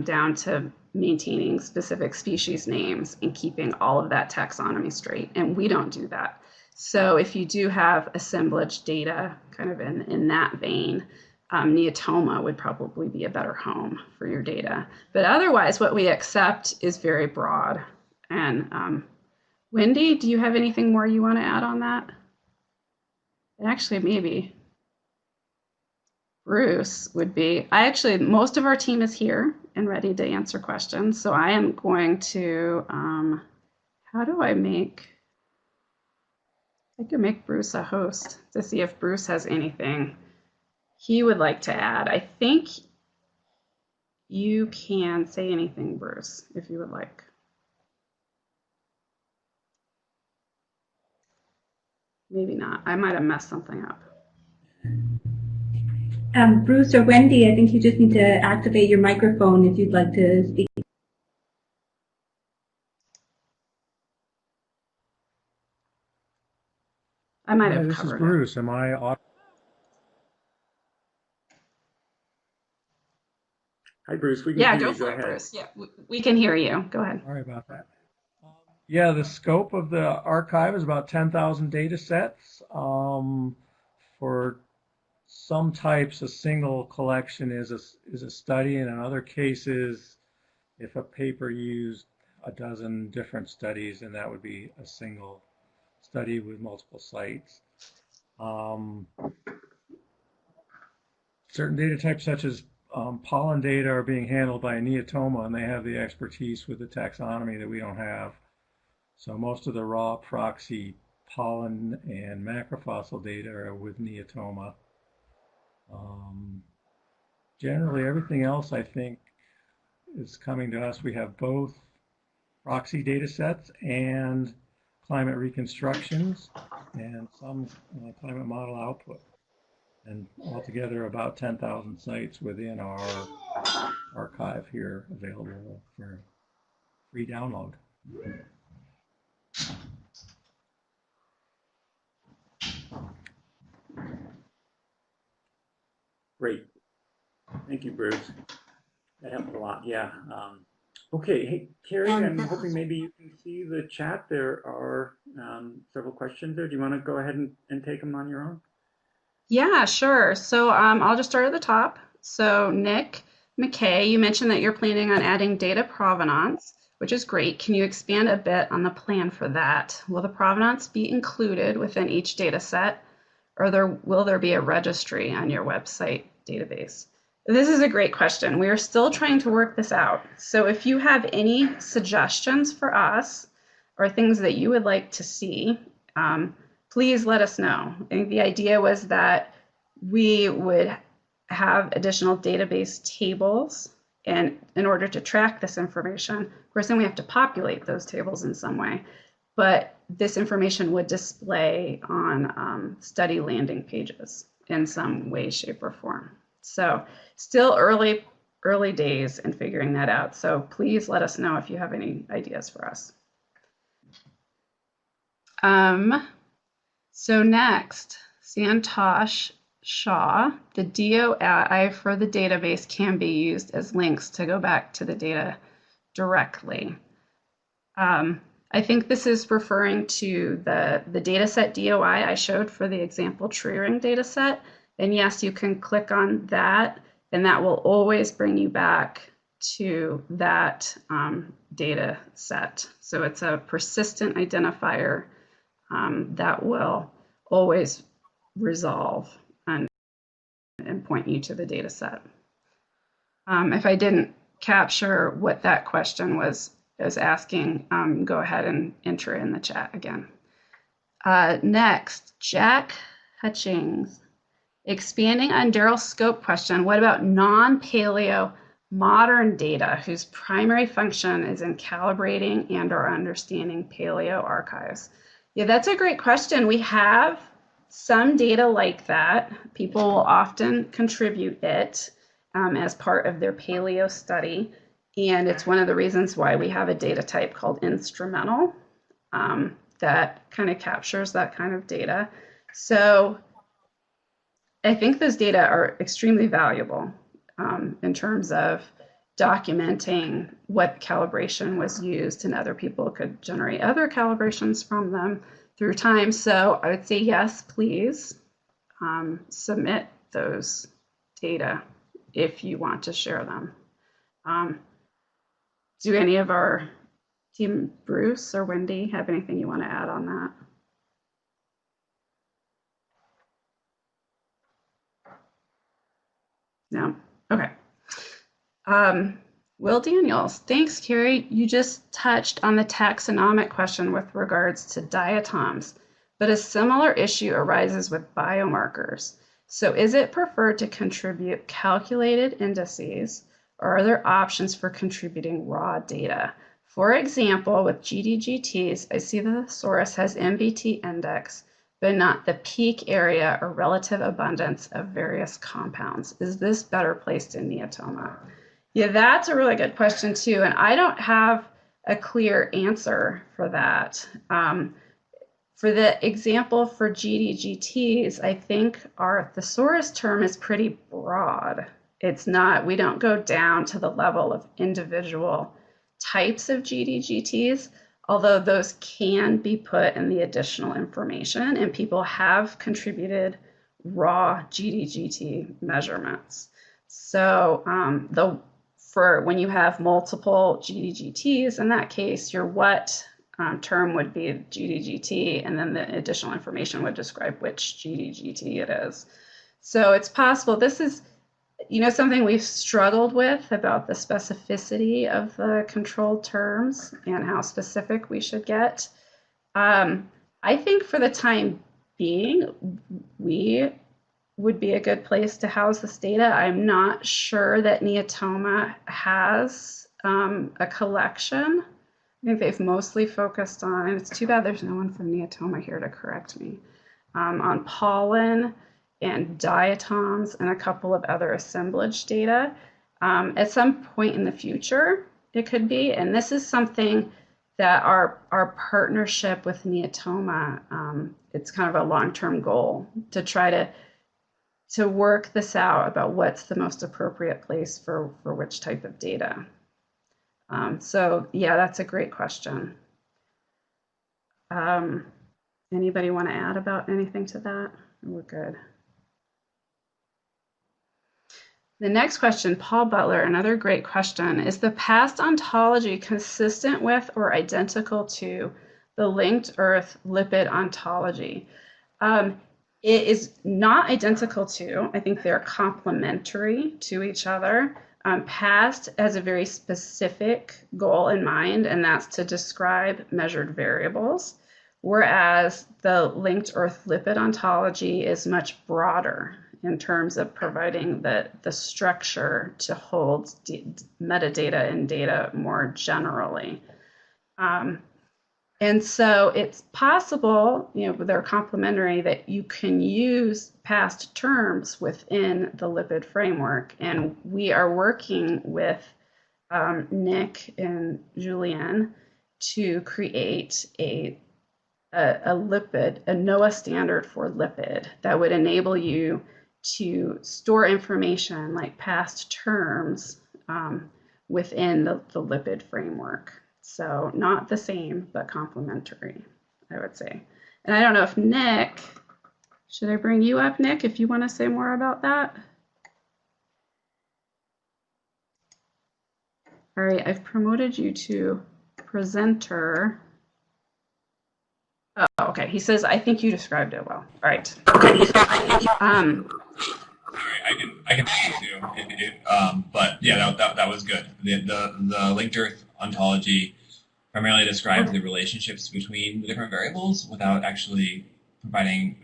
down to maintaining specific species names and keeping all of that taxonomy straight. And we don't do that. So if you do have assemblage data kind of in that vein, Neotoma would probably be a better home for your data. But otherwise, what we accept is very broad. And Wendy, do you have anything more you want to add on that? And actually, maybe Bruce would be. Most of our team is here and ready to answer questions. So I am going to, how do I could make Bruce a host to see if Bruce has anything he would like to add. I think you can say anything, Bruce, if you would like. Maybe not. I might have messed something up. Bruce or Wendy, I think you just need to activate your microphone if you'd like to speak. I might have This is covered it. Bruce. Am I audible? Hi, Bruce. We can Yeah, hear go you. for Go it, ahead. Bruce. Yeah, we can hear you. Go ahead. Sorry about that. Yeah, the scope of the archive is about 10,000 data sets. For some types, a single collection is a study, and in other cases, if a paper used a dozen different studies, then that would be a single study with multiple sites. Certain data types, such as pollen data, are being handled by Neotoma, and they have the expertise with the taxonomy that we don't have. So most of the raw proxy pollen and macrofossil data are with Neotoma. Generally, everything else, I think, is coming to us. We have both proxy data sets and climate reconstructions and some climate model output. And altogether about 10,000 sites within our archive here available for free download. Great. Thank you, Bruce. That helped a lot. Yeah. Okay. Hey, Carrie, I'm hoping maybe you can see the chat. There are several questions there. Do you want to go ahead and take them on your own? Yeah, sure. So I'll just start at the top. So Nick McKay, you mentioned that you're planning on adding data provenance, which is great. Can you expand a bit on the plan for that? Will the provenance be included within each data set, or will there be a registry on your website database? This is a great question. We are still trying to work this out. So if you have any suggestions for us or things that you would like to see, please let us know. I think the idea was that we would have additional database tables, and in order to track this information, of course, then we have to populate those tables in some way. But this information would display on study landing pages in some way, shape, or form. So still early early days in figuring that out. So please let us know if you have any ideas for us. So next, Santosh Shah, the DOI for the database can be used as links to go back to the data directly. I think this is referring to the dataset DOI I showed for the example tree ring dataset. And yes, you can click on that, and that will always bring you back to that data set. So it's a persistent identifier that will always resolve and point you to the data set. If I didn't capture what that question was asking, go ahead and enter it in the chat again. Next, Jack Hutchings. Expanding on Daryl's scope question, what about non-paleo modern data whose primary function is in calibrating and or understanding paleo archives? Yeah, that's a great question. We have some data like that. People will often contribute it as part of their paleo study. And it's one of the reasons why we have a data type called instrumental that kind of captures that kind of data. So I think those data are extremely valuable in terms of documenting what calibration was used, and other people could generate other calibrations from them through time. So I would say yes, please submit those data if you want to share them. Do any of our team, Bruce or Wendy, have anything you want to add on that? No? Okay. Will Daniels, thanks, Carrie. You just touched on the taxonomic question with regards to diatoms, but a similar issue arises with biomarkers. So is it preferred to contribute calculated indices, or are there options for contributing raw data? For example, with GDGTs, I see the Thesaurus has MBT index, but not the peak area or relative abundance of various compounds. Is this better placed in Neotoma? Yeah, that's a really good question too, and I don't have a clear answer for that. For the example for GDGTs, I think our thesaurus term is pretty broad. It's not, we don't go down to the level of individual types of GDGTs, although those can be put in the additional information, and people have contributed raw GDGT measurements. So for when you have multiple GDGTs, in that case, your what term would be GDGT, and then the additional information would describe which GDGT it is. So it's possible. This is, something we've struggled with about the specificity of the controlled terms and how specific we should get. I think for the time being, we would be a good place to house this data. I'm not sure that Neotoma has a collection. I think they've mostly focused on, and it's too bad there's no one from Neotoma here to correct me, on pollen and diatoms and a couple of other assemblage data. At some point in the future, it could be, and this is something that our partnership with Neotoma, it's kind of a long-term goal to try to work this out about what's the most appropriate place for which type of data. So yeah, that's a great question. Anybody want to add about anything to that? We're good. The next question, Paul Butler, another great question. Is the past ontology consistent with or identical to the linked Earth lipid ontology? It is not identical to. I think they're complementary to each other. Past has a very specific goal in mind, and that's to describe measured variables, whereas the linked Earth lipid ontology is much broader in terms of providing the structure to hold metadata and data more generally. And so it's possible, they're complementary, that you can use past terms within the lipid framework. And we are working with Nick and Julianne to create a lipid, a NOAA standard for lipid that would enable you to store information like past terms within the lipid framework. So not the same, but complementary, I would say. And I don't know if Nick, should I bring you up, Nick, if you want to say more about that? All right, I've promoted you to presenter. Oh, okay. He says, I think you described it well. All right. Sorry, I can too. But yeah, that was good. The linked earth ontology primarily describes the relationships between the different variables without actually providing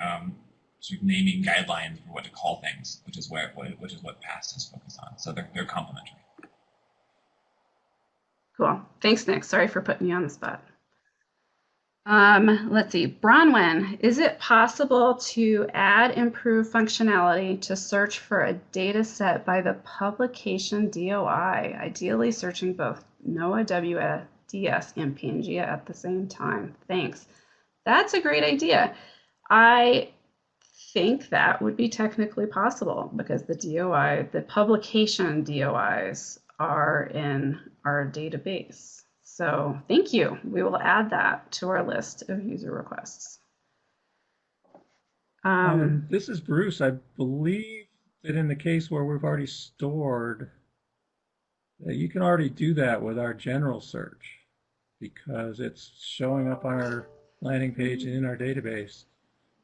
sort of naming guidelines for what to call things, which is what PAST is focused on. So they're complementary. Cool. Thanks, Nick. Sorry for putting you on the spot. Let's see. Bronwyn, is it possible to add improved functionality to search for a data set by the publication DOI, ideally searching both NOAA, WDS, and Pangea at the same time? Thanks. That's a great idea. I think that would be technically possible because the DOI, the publication DOIs are in our database. So thank you. We will add that to our list of user requests. This is Bruce. I believe that in the case where we've already stored, you can already do that with our general search because it's showing up on our landing page and in our database.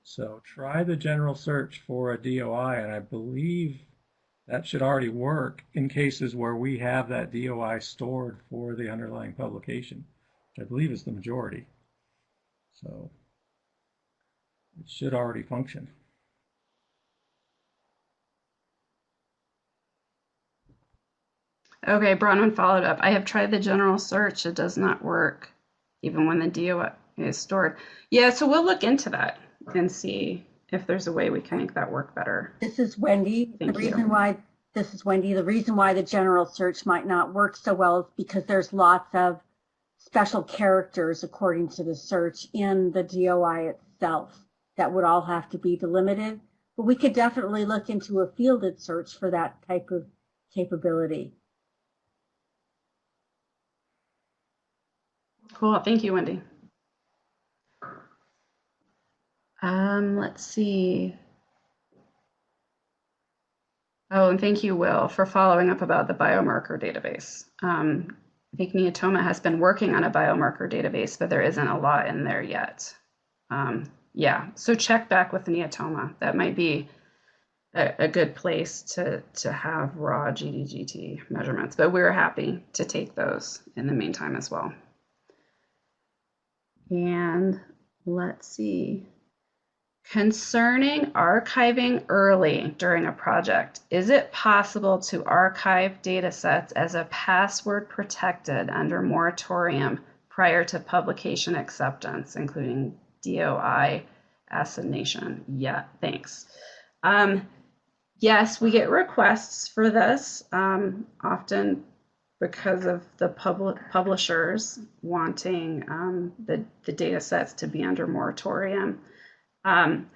So try the general search for a DOI, and I believe that should already work in cases where we have that DOI stored for the underlying publication, which I believe is the majority. So it should already function. Okay, Bronwyn followed up. I have tried the general search. It does not work, even when the DOI is stored. Yeah, so we'll look into that and see if there's a way we can make that work better. This is Wendy. The reason why the general search might not work so well is because there's lots of special characters according to the search in the DOI itself that would all have to be delimited. But we could definitely look into a fielded search for that type of capability. Cool. Thank you, Wendy. Let's see. Oh, and thank you, Will, for following up about the biomarker database. I think Neotoma has been working on a biomarker database, but there isn't a lot in there yet. Yeah, so check back with Neotoma. That might be a good place to have raw GDGT measurements, but we're happy to take those in the meantime as well. And let's see. Concerning archiving early during a project, is it possible to archive data sets as a password protected under moratorium prior to publication acceptance, including DOI assignation? Yeah, thanks. Yes, we get requests for this, often because of the publishers wanting the data sets to be under moratorium. And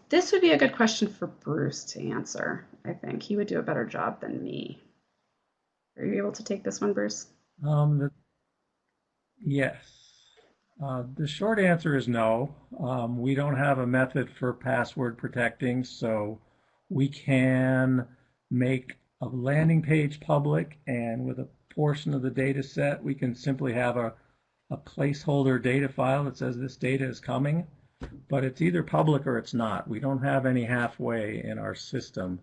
this would be a good question for Bruce to answer. I think he would do a better job than me. Are you able to take this one, Bruce? Yes. The short answer is no. We don't have a method for password protecting, so we can make a landing page public, and with a portion of the data set, we can simply have a placeholder data file that says this data is coming, but it's either public or it's not. We don't have any halfway in our system.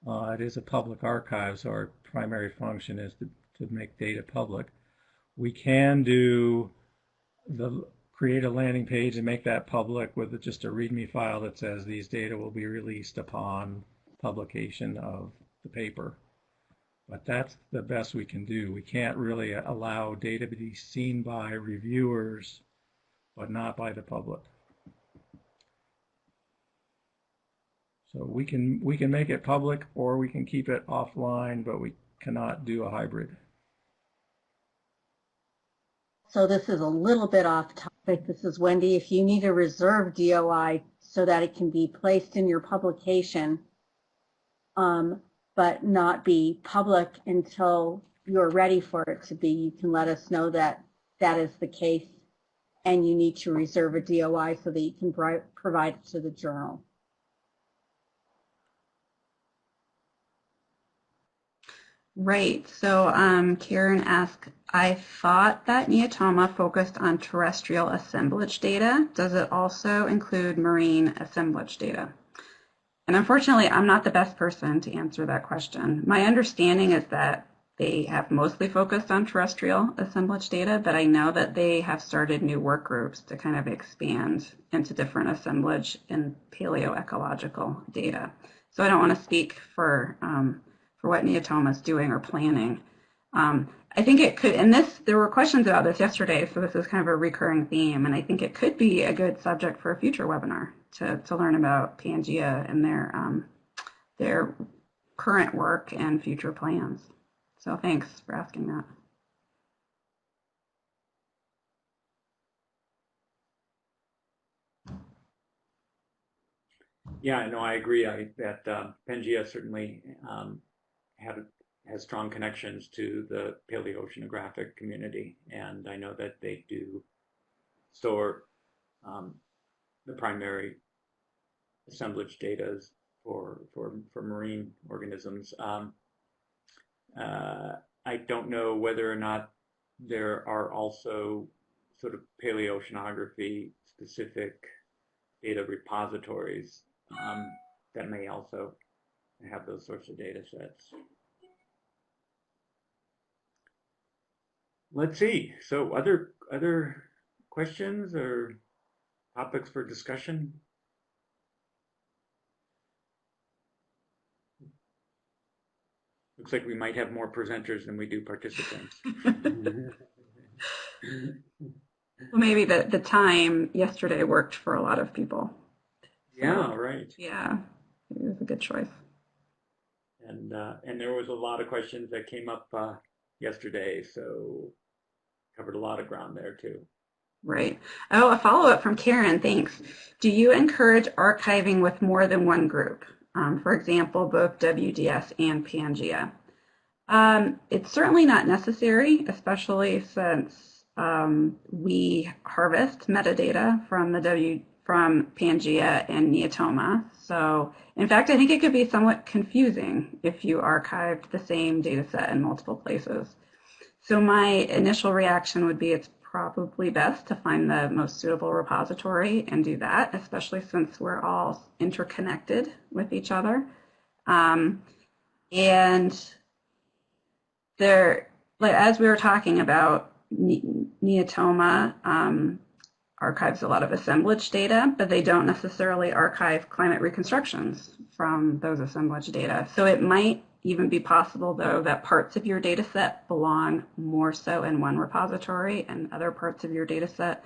It is a public archive, so our primary function is to make data public. We can create a landing page and make that public with just a README file that says these data will be released upon publication of the paper. But that's the best we can do. We can't really allow data to be seen by reviewers, but not by the public. So we can make it public, or we can keep it offline, but we cannot do a hybrid. So this is a little bit off topic. This is Wendy. If you need a reserved DOI so that it can be placed in your publication, but not be public until you're ready for it to be, you can let us know that that is the case and you need to reserve a DOI so that you can provide it to the journal. Right. So Karen asked, I thought that Neotoma focused on terrestrial assemblage data. Does it also include marine assemblage data? And unfortunately, I'm not the best person to answer that question. My understanding is that they have mostly focused on terrestrial assemblage data, but I know that they have started new work groups to kind of expand into different assemblage and paleoecological data. So I don't want to speak for what Neotoma is doing or planning. I think it could, and there were questions about this yesterday, so this is kind of a recurring theme, and I think it could be a good subject for a future webinar to learn about Pangea and their current work and future plans. So thanks for asking that. Yeah, no, I agree. That Pangea certainly has strong connections to the paleoceanographic community, and I know that they do store the primary assemblage data for marine organisms. I don't know whether or not there are also sort of paleoceanography specific data repositories that may also have those sorts of data sets. Let's see. So other questions or topics for discussion? Looks like we might have more presenters than we do participants. Well, maybe the time yesterday worked for a lot of people. Yeah, right. Yeah, it was a good choice. And there was a lot of questions that came up yesterday, so covered a lot of ground there too. Right. Oh, a follow-up from Karen, thanks. Do you encourage archiving with more than one group? For example, both WDS and Pangea. It's certainly not necessary, especially since we harvest metadata from Pangea and Neotoma. So, in fact, I think it could be somewhat confusing if you archived the same data set in multiple places. So my initial reaction would be it's probably best to find the most suitable repository and do that, especially since we're all interconnected with each other. And there, like, as we were talking about, Neotoma archives a lot of assemblage data, but they don't necessarily archive climate reconstructions from those assemblage data. So it might even be possible, though, that parts of your data set belong more so in one repository and other parts of your data set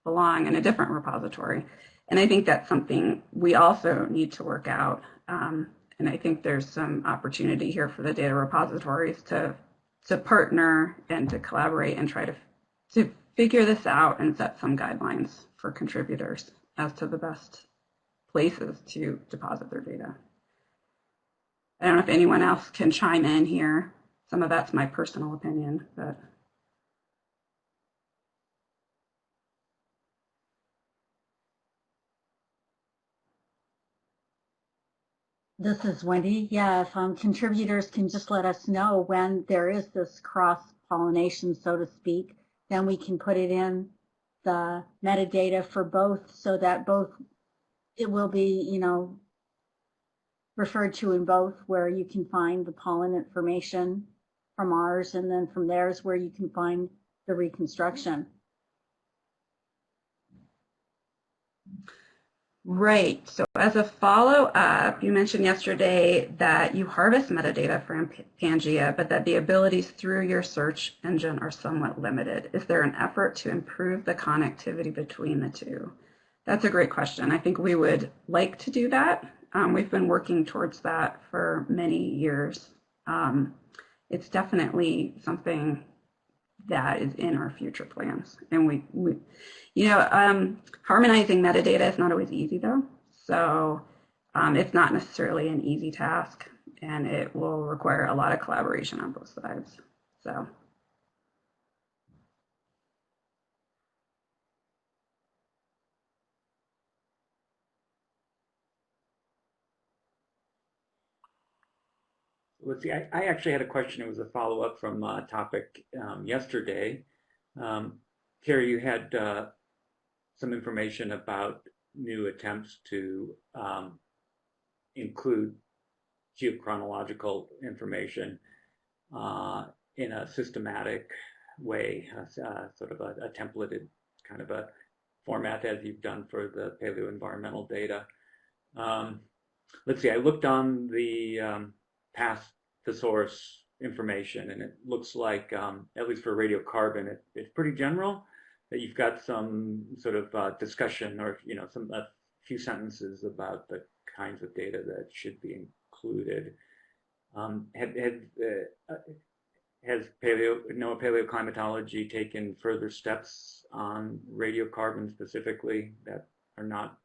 belong in a different repository. And I think that's something we also need to work out. And I think there's some opportunity here for the data repositories to partner and to collaborate and try to figure this out and set some guidelines for contributors as to the best places to deposit their data. I don't know if anyone else can chime in here. Some of that's my personal opinion, but. This is Wendy. Yeah, if contributors can just let us know when there is this cross-pollination, so to speak, then we can put it in the metadata for both so that both, it will be, referred to in both, where you can find the pollen information from ours, and then from theirs where you can find the reconstruction. Right. So as a follow-up, you mentioned yesterday that you harvest metadata from Pangea, but that the abilities through your search engine are somewhat limited. Is there an effort to improve the connectivity between the two? That's a great question. I think we would like to do that. We've been working towards that for many years. It's definitely something that is in our future plans. And harmonizing metadata is not always easy though. So it's not necessarily an easy task, and it will require a lot of collaboration on both sides. So. Let's see, I actually had a question. It was a follow-up from a topic yesterday. Carrie, you had some information about new attempts to include geochronological information in a systematic way, sort of a templated kind of a format as you've done for the paleoenvironmental data. Let's see, I looked on the past Thesaurus information, and it looks like, at least for radiocarbon, it's pretty general, that you've got some sort of discussion or, a few sentences about the kinds of data that should be included. Has NOAA Paleoclimatology taken further steps on radiocarbon specifically that are not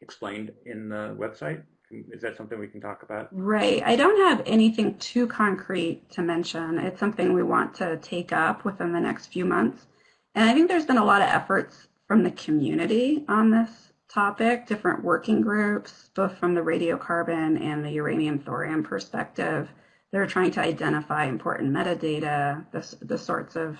explained in the website? Is that something we can talk about? Right. I don't have anything too concrete to mention. It's something we want to take up within the next few months. And I think there's been a lot of efforts from the community on this topic, different working groups, both from the radiocarbon and the uranium thorium perspective. They're trying to identify important metadata, the sorts of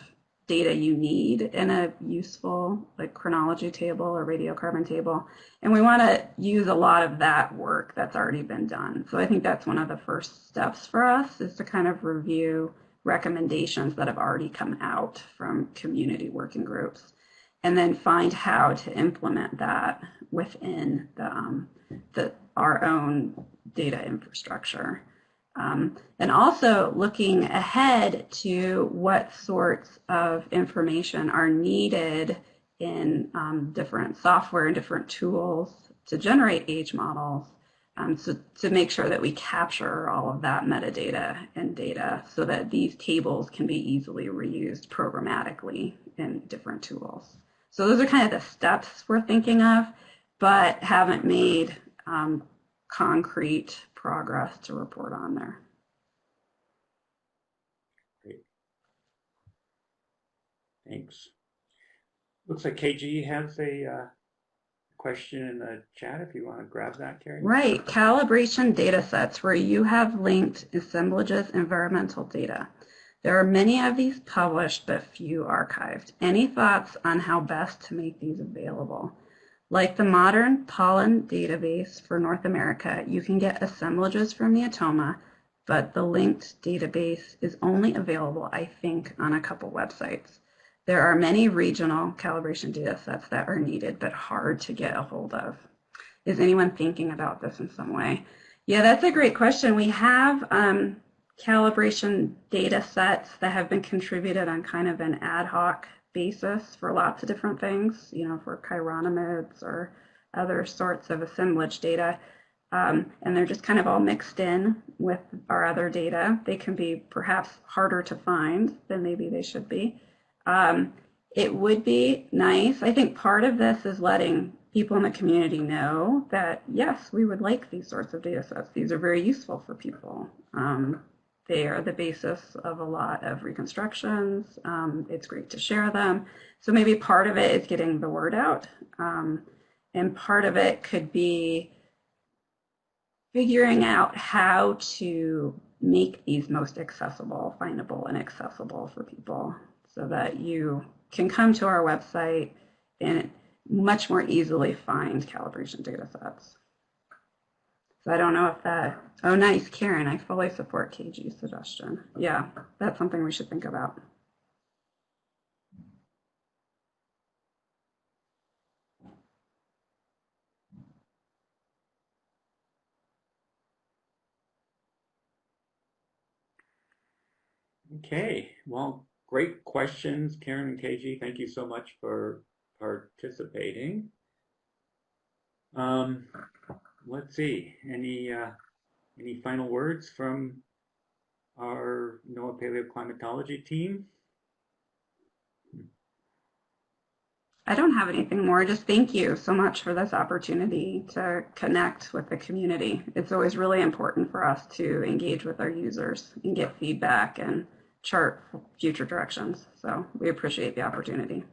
data you need in a useful chronology table or radiocarbon table. And we want to use a lot of that work that's already been done. So I think that's one of the first steps for us, is to kind of review recommendations that have already come out from community working groups, and then find how to implement that within our own data infrastructure. And also looking ahead to what sorts of information are needed in different software and different tools to generate age models, so to make sure that we capture all of that metadata and data so that these tables can be easily reused programmatically in different tools. So those are kind of the steps we're thinking of, but haven't made concrete progress to report on there. Great. Thanks. Looks like KG has a question in the chat if you want to grab that, Carrie. Right. Calibration data sets where you have linked assemblages environmental data. There are many of these published, but few archived. Any thoughts on how best to make these available? Like the modern pollen database for North America, you can get assemblages from the Atoma, but the linked database is only available, I think, on a couple websites. There are many regional calibration data sets that are needed, but hard to get a hold of. Is anyone thinking about this in some way? Yeah, that's a great question. We have calibration data sets that have been contributed on kind of an ad hoc basis for lots of different things, for chironomids or other sorts of assemblage data. And they're just kind of all mixed in with our other data. They can be perhaps harder to find than maybe they should be. It would be nice. I think part of this is letting people in the community know that, yes, we would like these sorts of data sets. These are very useful for people. They are the basis of a lot of reconstructions. It's great to share them. So maybe part of it is getting the word out. And part of it could be figuring out how to make these most accessible, findable, and accessible for people so that you can come to our website and much more easily find calibration data sets. So I don't know if that, oh, nice, Karen, I fully support KG's suggestion. Yeah, that's something we should think about. Okay, well, great questions, Karen and KG. Thank you so much for participating. Let's see, any final words from our NOAA Paleoclimatology team? I don't have anything more. Just thank you so much for this opportunity to connect with the community. It's always really important for us to engage with our users and get feedback and chart future directions. So we appreciate the opportunity.